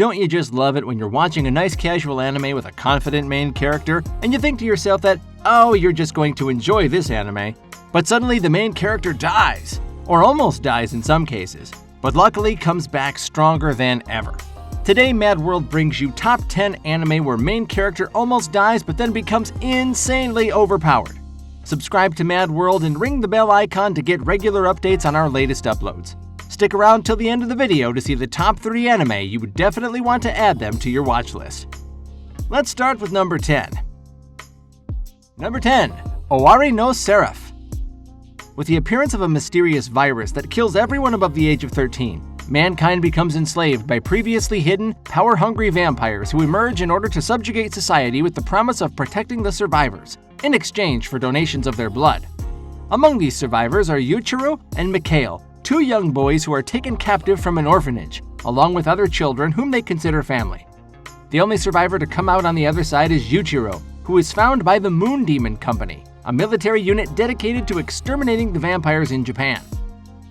Don't you just love it when you're watching a nice casual anime with a confident main character and you think to yourself that, oh, you're just going to enjoy this anime, but suddenly the main character dies, or almost dies in some cases, but luckily comes back stronger than ever. Today, Mad World brings you top 10 anime where main character almost dies but then becomes insanely overpowered. Subscribe to Mad World and ring the bell icon to get regular updates on our latest uploads. Stick around till the end of the video to see the top 3 anime you would definitely want to add them to your watch list. Let's start with number 10. Number 10. Owari no SERAPH. With the appearance of a mysterious virus that kills everyone above the age of 13, mankind becomes enslaved by previously hidden, power-hungry vampires who emerge in order to subjugate society with the promise of protecting the survivors, in exchange for donations of their blood. Among these survivors are Yuichiro and Mikhail, 2 young boys who are taken captive from an orphanage, along with other children whom they consider family. The only survivor to come out on the other side is Yuichiro, who is found by the Moon Demon Company, a military unit dedicated to exterminating the vampires in Japan.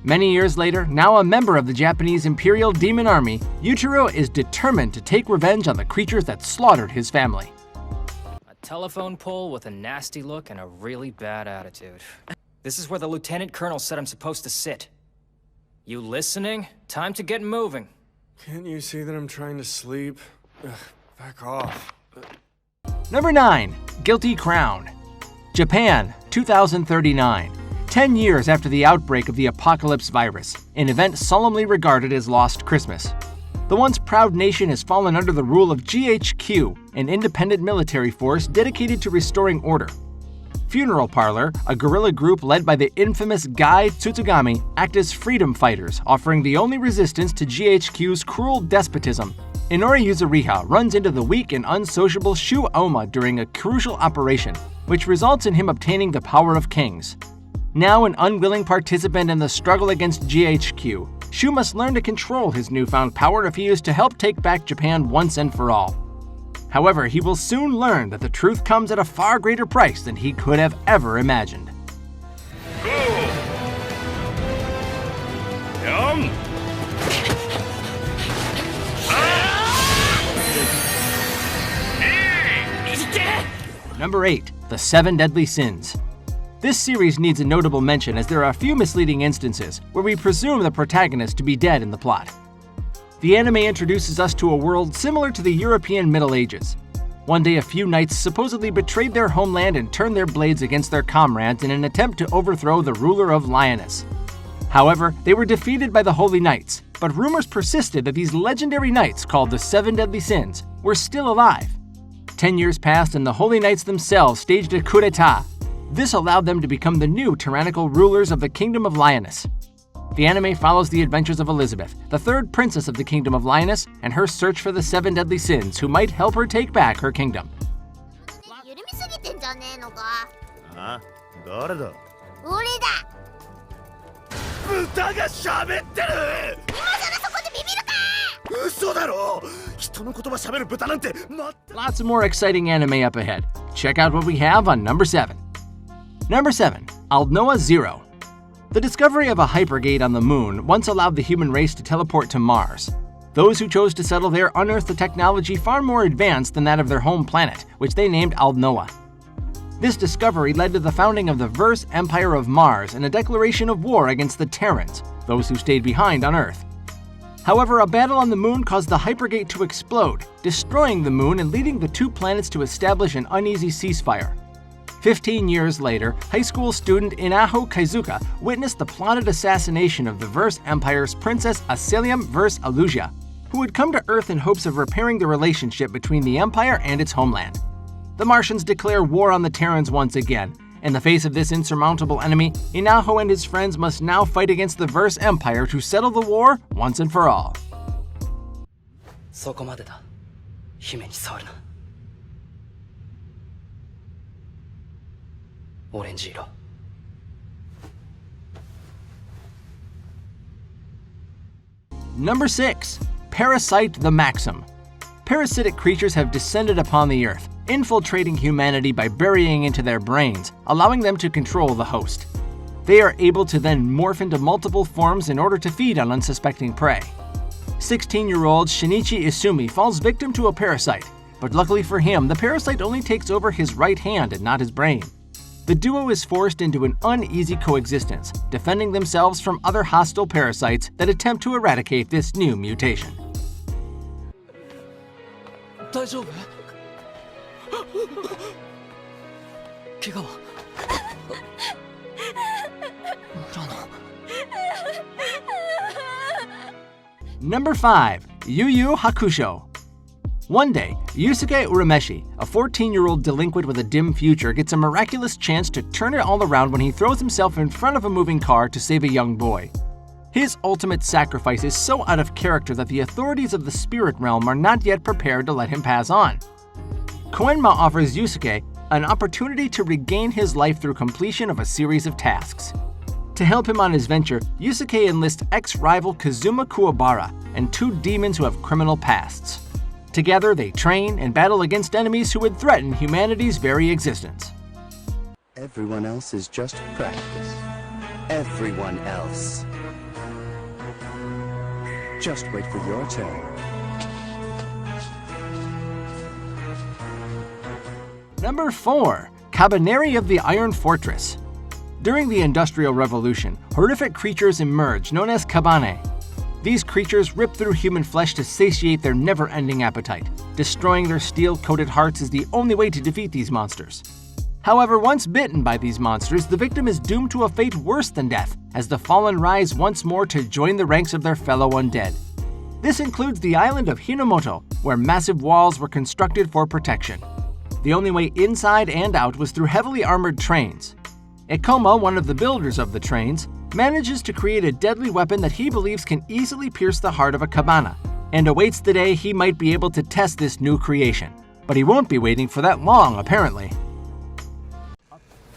Many years later, now a member of the Japanese Imperial Demon Army, Yuichiro is determined to take revenge on the creatures that slaughtered his family. A telephone pole with a nasty look and a really bad attitude. This is where the Lieutenant Colonel said I'm supposed to sit. You listening? Time to get moving. Can't you see that I'm trying to sleep? Ugh, back off. Number 9. Guilty Crown. Japan, 2039. 10 years after the outbreak of the apocalypse virus, an event solemnly regarded as Lost Christmas. The once proud nation has fallen under the rule of GHQ, an independent military force dedicated to restoring order. Funeral Parlor, a guerrilla group led by the infamous Guy Tsutsugami, act as freedom fighters, offering the only resistance to GHQ's cruel despotism. Inori Yuzuriha runs into the weak and unsociable Shu Aoma during a crucial operation, which results in him obtaining the power of kings. Now an unwilling participant in the struggle against GHQ, Shu must learn to control his newfound power if he is to help take back Japan once and for all. However, he will soon learn that the truth comes at a far greater price than he could have ever imagined. Ghoul! Yum! Number 8. The 7 Deadly Sins. This series needs a notable mention as there are a few misleading instances where we presume the protagonist to be dead in the plot. The anime introduces us to a world similar to the European Middle Ages. One day a few knights supposedly betrayed their homeland and turned their blades against their comrades in an attempt to overthrow the ruler of Lyoness. However, they were defeated by the Holy Knights, but rumors persisted that these legendary knights, called the 7 Deadly Sins, were still alive. 10 years passed and the Holy Knights themselves staged a coup d'etat. This allowed them to become the new tyrannical rulers of the Kingdom of Lyoness. The anime follows the adventures of Elizabeth, the 3rd princess of the Kingdom of Lyoness, and her search for the 7 Deadly Sins who might help her take back her kingdom. Lots of more exciting anime up ahead. Check out what we have on number 7. Number 7. Aldnoah Zero. The discovery of a hypergate on the moon once allowed the human race to teleport to Mars. Those who chose to settle there unearthed a technology far more advanced than that of their home planet, which they named Aldnoah. This discovery led to the founding of the Verse Empire of Mars and a declaration of war against the Terrans, those who stayed behind on Earth. However, a battle on the moon caused the hypergate to explode, destroying the moon and leading the 2 planets to establish an uneasy ceasefire. 15 years later, high school student Inaho Kaizuka witnessed the plotted assassination of the Verse Empire's Princess Asilium Verse Alusia, who had come to Earth in hopes of repairing the relationship between the Empire and its homeland. The Martians declare war on the Terrans once again. In the face of this insurmountable enemy, Inaho and his friends must now fight against the Verse Empire to settle the war once and for all. Number 6. Parasyte the MAXIM. Parasitic creatures have descended upon the Earth, infiltrating humanity by burying into their brains, allowing them to control the host. They are able to then morph into multiple forms in order to feed on unsuspecting prey. 16-year-old Shinichi Izumi falls victim to a parasite, but luckily for him, the parasite only takes over his right hand and not his brain. The duo is forced into an uneasy coexistence, defending themselves from other hostile parasites that attempt to eradicate this new mutation. 大丈夫？怪我は？ラナ。Number 5. Yu Hakusho. One day, Yusuke Urameshi, a 14-year-old delinquent with a dim future, gets a miraculous chance to turn it all around when he throws himself in front of a moving car to save a young boy. His ultimate sacrifice is so out of character that the authorities of the spirit realm are not yet prepared to let him pass on. Koenma offers Yusuke an opportunity to regain his life through completion of a series of tasks. To help him on his venture, Yusuke enlists ex-rival Kazuma Kuwabara and 2 demons who have criminal pasts. Together, they train and battle against enemies who would threaten humanity's very existence. Everyone else is just practice. Everyone else. Just wait for your turn. Number 4. Kabaneri of the Iron Fortress. During the Industrial Revolution, horrific creatures emerged known as Kabane. These creatures rip through human flesh to satiate their never-ending appetite. Destroying their steel-coated hearts is the only way to defeat these monsters. However, once bitten by these monsters, the victim is doomed to a fate worse than death, as the fallen rise once more to join the ranks of their fellow undead. This includes the island of Hinomoto, where massive walls were constructed for protection. The only way inside and out was through heavily armored trains. Ikoma, one of the builders of the trains, manages to create a deadly weapon that he believes can easily pierce the heart of a cabana, and awaits the day he might be able to test this new creation. But he won't be waiting for that long, apparently.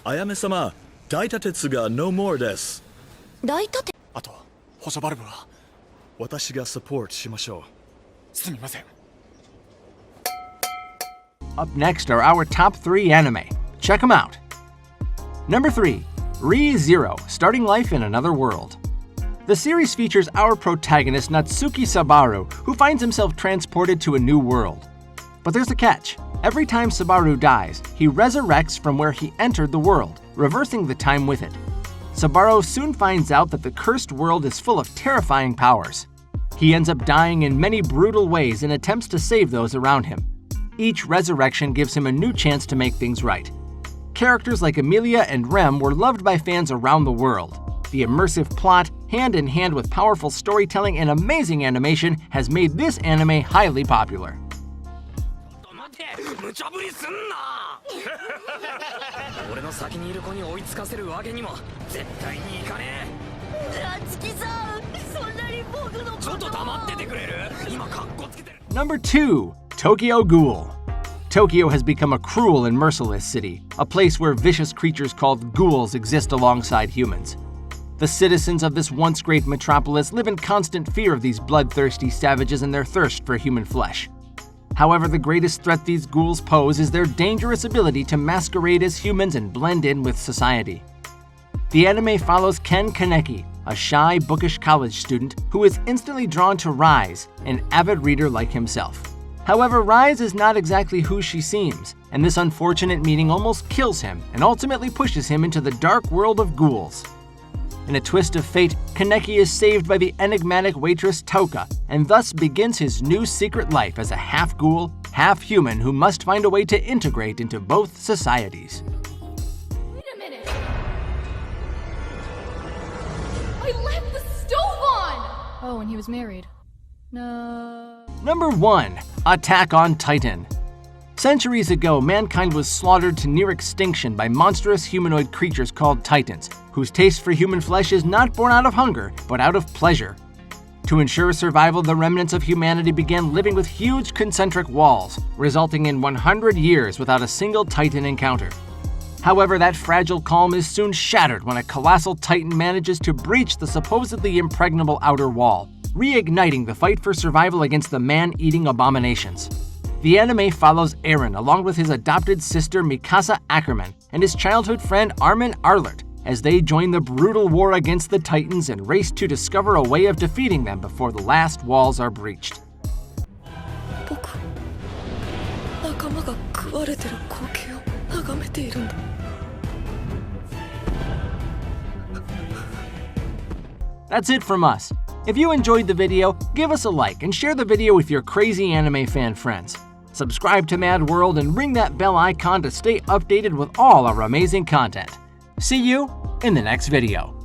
あやめ様、大打鉄が no more です。大盾？あと補助バルブは？私がサポートしましょう。すみません。Up next are our top 3 anime. Check them out. Number 3. Zero, starting life in another world. The series features our protagonist Natsuki Sabaru, who finds himself transported to a new world. But there's a catch. Every time Sabaru dies, he resurrects from where he entered the world, reversing the time with it. Sabaru soon finds out that the cursed world is full of terrifying powers. He ends up dying in many brutal ways in attempts to save those around him. Each resurrection gives him a new chance to make things right. Characters like Emilia and Rem were loved by fans around the world. The immersive plot, hand in hand with powerful storytelling and amazing animation, has made this anime highly popular. Number 2. Tokyo Ghoul. Tokyo has become a cruel and merciless city, a place where vicious creatures called ghouls exist alongside humans. The citizens of this once great metropolis live in constant fear of these bloodthirsty savages and their thirst for human flesh. However, the greatest threat these ghouls pose is their dangerous ability to masquerade as humans and blend in with society. The anime follows Ken Kaneki, a shy, bookish college student who is instantly drawn to Rise, an avid reader like himself. However, Rise is not exactly who she seems, and this unfortunate meeting almost kills him and ultimately pushes him into the dark world of ghouls. In a twist of fate, Kaneki is saved by the enigmatic waitress Toka, and thus begins his new secret life as a half-ghoul, half-human who must find a way to integrate into both societies. Wait a minute! I left the stove on! Oh, and he was married. No. Number 1. Attack on Titan. Centuries ago, mankind was slaughtered to near extinction by monstrous humanoid creatures called Titans, whose taste for human flesh is not born out of hunger, but out of pleasure. To ensure survival, the remnants of humanity began living with huge concentric walls, resulting in 100 years without a single Titan encounter. However, that fragile calm is soon shattered when a colossal Titan manages to breach the supposedly impregnable outer wall, reigniting the fight for survival against the man-eating abominations. The anime follows Eren along with his adopted sister Mikasa Ackerman and his childhood friend Armin Arlert as they join the brutal war against the Titans and race to discover a way of defeating them before the last walls are breached. 僕仲間が食われてる光景を眺めているんだ That's it from us. If you enjoyed the video, give us a like and share the video with your crazy anime fan friends. Subscribe to Mad World and ring that bell icon to stay updated with all our amazing content. See you in the next video.